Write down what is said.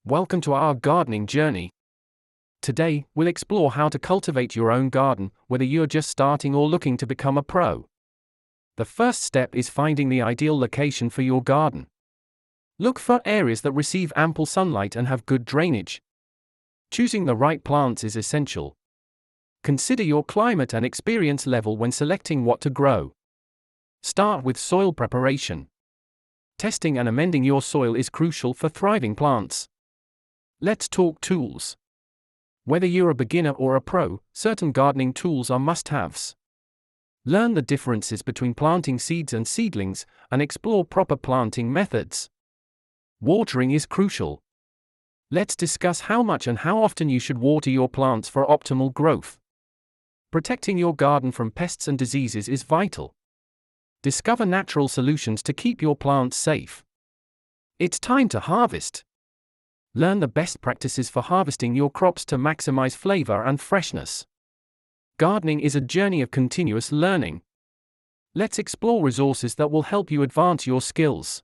Welcome to our gardening journey. Today, we'll explore how to cultivate your own garden, whether you're just starting or looking to become a pro. The first step is finding the ideal location for your garden. Look for areas that receive ample sunlight and have good drainage. Choosing the right plants is essential. Consider your climate and experience level when selecting what to grow. Start with soil preparation. Testing and amending your soil is crucial for thriving plants. Let's talk tools. Whether you're a beginner or a pro, certain gardening tools are must-haves. Learn the differences between planting seeds and seedlings, and explore proper planting methods. Watering is crucial. Let's discuss how much and how often you should water your plants for optimal growth. Protecting your garden from pests and diseases is vital. Discover natural solutions to keep your plants safe. It's time to harvest. Learn the best practices for harvesting your crops to maximize flavor and freshness. Gardening is a journey of continuous learning. Let's explore resources that will help you advance your skills.